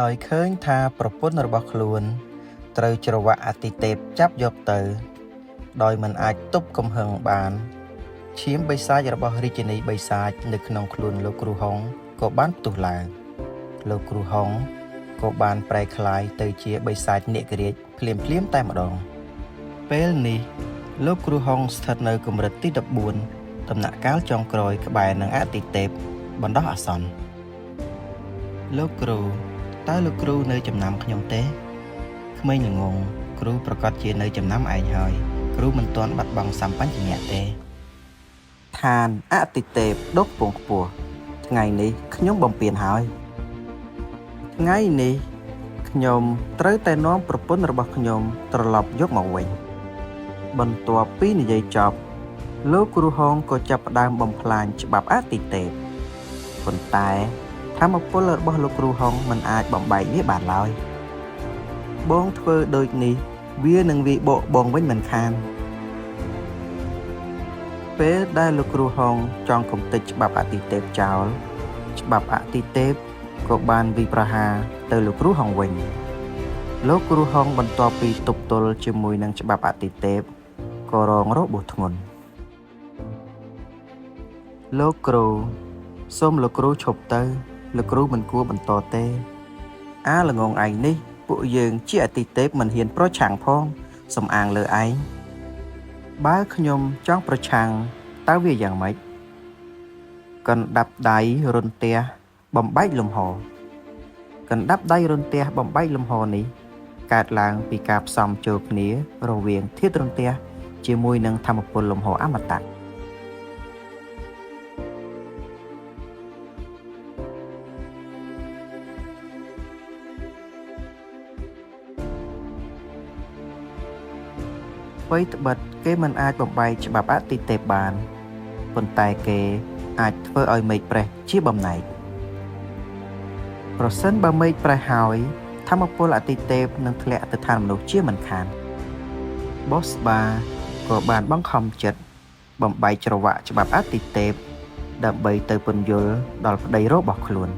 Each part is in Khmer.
ដោយឃើញថាប្រពន្ធរបស់ខ្លួនត្រូវច្រវាក់អាទិទេពចាប់យកទៅដោយមិនអាចទប់កំហឹងបានឈាមបិសាចរបស់រាជិនីបិសាចនៅក្នុងខ្លួនលោកគ្រូហុងក៏បានផ្ទុះឡើងលោកគ្រូហុងក៏បានប្រែក្លាយទៅជាបិសាចនាគរាជភ្លាមតែម្ដងពេលនេះលោកគ្រូហុងស្ថិតនៅកម្រិតទី14ដំណាក់កាលចុងក្រោយក្បែរនឹងអាទិទេពបណ្ដោះអាសន្នលោកគ្រូតើលោកគ្រូនៅចំណាំខ្ញុំទេក្មេងល្ងងគ្រូប្រកាសជានៅចំណាំឯងហើយគ្រូមិនទាន់បាត់បង់សម្បញ្ញៈទេឋានអតិទេពដុកពងខ្ពស់ថ្ងៃនេះខ្ញុំបំពេញហើយថ្ងៃនេះខ្ញុំត្រូវតែនាំប្រពន្ធរបស់ខ្ញុំត្រឡប់យកមកវិញបន្ទាប់ពីនិយាយចប់លោកគ្រូហុងក៏ចាប់ផ្ដើមបំផ្លាញច្បាប់អតិទេពប៉ុន្តែធម្មពលរបស់លោកគ្រូហុងមិនអាចបំបែកវាបានឡើយបងធ្វើដូចនេះវានឹងវាយបកបងវិញមិនខានពេលដែលលោកគ្រូហុងចង់កំទេចច្បាប់អតិទេពចោលច្បាប់អតិទេពក៏បានវិប្រហារទៅលោកគ្រូហុងវិញលោកគ្រូហុងបន្ទាប់ពីទប់ទល់ជាមួយនឹងច្បាប់អតិទេពក៏រងរបួសធ្ងន់លោកគ្រូសូមលោកគ្រូឈប់ទៅលោកគ្រូមិនគួរបន្តទេអាល្ងងឯងនេះពួកយើងជាអតិទេពមិនហ៊ានប្រឆាំងផងសំអាងលើឯងបើខ្ញុំចង់ប្រឆាំងតើវាយ៉ាងម៉េចកណ្ដាប់ដៃរុនទះបំបែកលំហកណ្ដាប់ដៃរុនទះបំបែកលំហនេះកើតឡើងពីការផ្សំចូលគ្នារវាងធាតុរុនទះជាមួយនឹងធម្មពលលំហអមតៈអ្វីត្បិតគេមិនអាចបំបែកច្បាប់អតិទេពបានប៉ុន្តែគេអាចធ្វើឲ្យមេឃប្រេះជាបំណែកប្រសិនបើមេឃប្រេះហើយធម្មពលអតិទេពនឹងធ្លាក់ទៅឋានមនុស្សជាមិនខានបូស្បាក៏បានបង្ខំចិត្តបំបែកច្រវាក់ច្បាប់អតិទេពដើម្បីទៅពន្យល់ដល់ប្តីរបស់ខ្លួន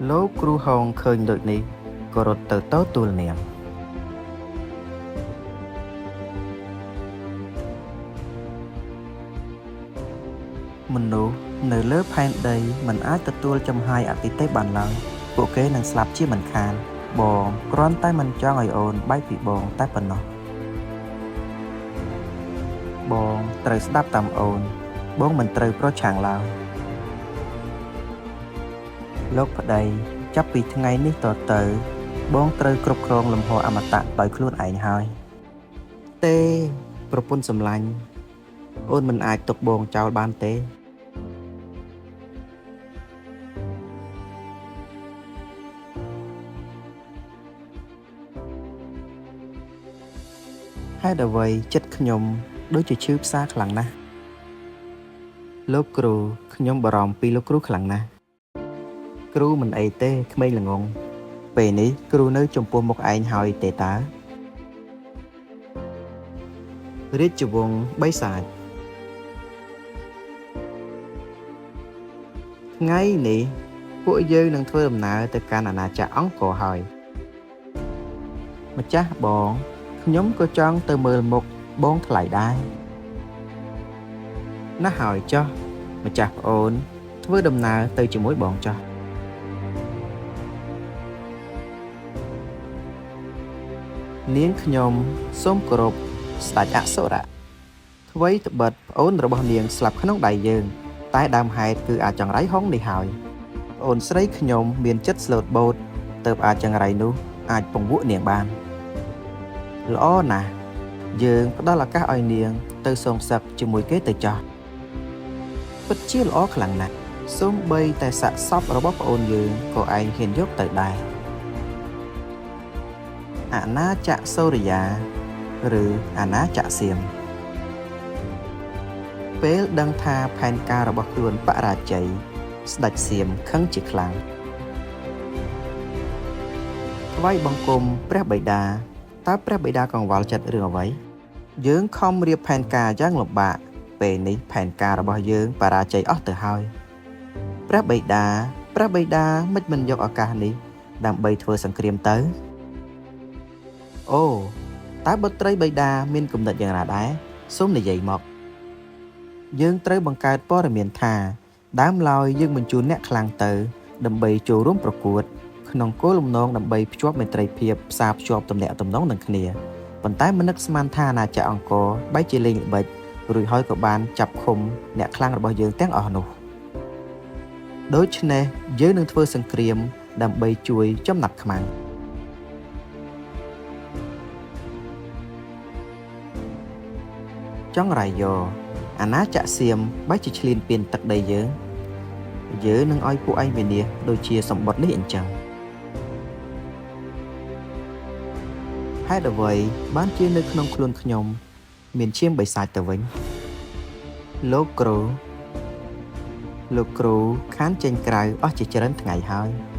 លោកគ្រូហុងឃើញដូចនេះក៏រត់ទៅទូលនាងមនុស្សនៅលើផែនដីមិនអាចទទួលចំហាយអតិទេពបានឡើយពួកគេនឹងស្លាប់ជាមិនខានបងគ្រាន់តែមិនចង់ឲ្យអូនបែកពីបងតែប៉ុណ្ណោះបងត្រូវស្ដាប់តាមអូនបងមិនត្រូវប្រឆាំងឡើយលោកប្តីចាប់ពីថ្ងៃនេះតទៅបងត្រូវគ្រប់គ្រងលំហអមតៈដោយខ្លួនឯងហើយទេប្រពន្ធសម្លាញ់អូនមិនអាចទុកបងចោលបានទេហេតុអ្វីចិត្តខ្ញុំដូចជាឈឺផ្សាខ្លាំងណាស់លោកគ្រូខ្ញុំបារម្ភពីលោកគ្រូខ្លាំងណាស់គ្រូមិនអីទេក្មេងល្ងងពេលនេះគ្រូនៅចំពោះមុខឯងហើយទេតើរាជវង្សបិសាចថ្ងៃនេះពួកយើងនឹងធ្វើដំណើរទៅកាន់អាណាចក្រអង្គរហើយម្ចាស់បងខ្ញុំក៏ចង់ទៅមើលមុខបងថ្លៃដែរណាស់ហើយចុះម្ចាស់ប្អូនធ្វើដំណើរទៅជាមួយបងចុះនាងខ្ញុំសូមគោរពស្ដេចអសុរៈអ្វីត្បិតប្អូនរបស់នាងស្លាប់ក្នុងដៃយើងតែដើមហេតុគឺអាចចង្រៃហុងនេះហើយប្អូនស្រីខ្ញុំមានចិត្តស្លូតបូតទើបអាចចង្រៃនោះអាចពង្វក់នាងបានល្អណាស់យើងផ្ដល់ឱកាសឲ្យនាងទៅសងសឹកជាមួយគេទៅចោះពិតជាល្អខ្លាំងណាស់សូម្បីតែសាកសពរបស់ប្អូនយើងក៏ឯងហ៊ានយកទៅដែរអាណាចក្រសូរិយាឬអាណាចក្រសៀមពេលដឹងថាផែនការរបស់ខ្លួនបរាជ័យស្ដេចសៀមខឹងជាខ្លាំងថ្វាយបង្គំព្រះបិតាតើព្រះបិតាកង្វល់ចិត្តរឿងអ្វីយើងខំរៀបផែនការយ៉ាងលំបាកពេលនេះផែនការរបស់យើងបរាជ័យអស់ទៅហើយព្រះបិតាមិនយកឱកាសនេះ ដើម្បីធ្វើសង្គ្រាមទៅអូតើបុត្រីបិតាមានគំនិតយ៉ាងណាដែរសូមនិយាយមកយើងត្រូវបង្កើតព័ត៌មានថាដើមឡើយយើងបញ្ជូនអ្នកខ្លាំងទៅដើម្បីចូលរួមប្រកួតក្នុងគោលបំណងដើម្បីភ្ជាប់មេត្រីភាពផ្សារភ្ជាប់ទំនាក់ទំនងនឹងគ្នាប៉ុន្តែមិននឹកស្មានថាអាណាចក្រអង្គរបែរជាលេងល្បិចរួចហើយក៏បានចាប់ឃុំអ្នកខ្លាំងរបស់យើងទាំងអស់នោះដូច្នេះយើងនឹងធ្វើសង្គ្រាមដើម្បីជួយចំណាប់ខ្មាំងចង់រាយយោអាណាចក្រសៀមបែរជាឈ្លានពានទឹកដីយើងនឹងឲ្យពួកឯងវិនាសដូចជាសម្បត្តិនេះអញ្ចឹងហេតុអ្វីបានជានៅក្នុងខ្លួនខ្ញុំមានឈាមបិសាចទៅវិញលោកគ្រូខានចេញក្រៅអស់ជាច្រើនថ្ងៃហើយ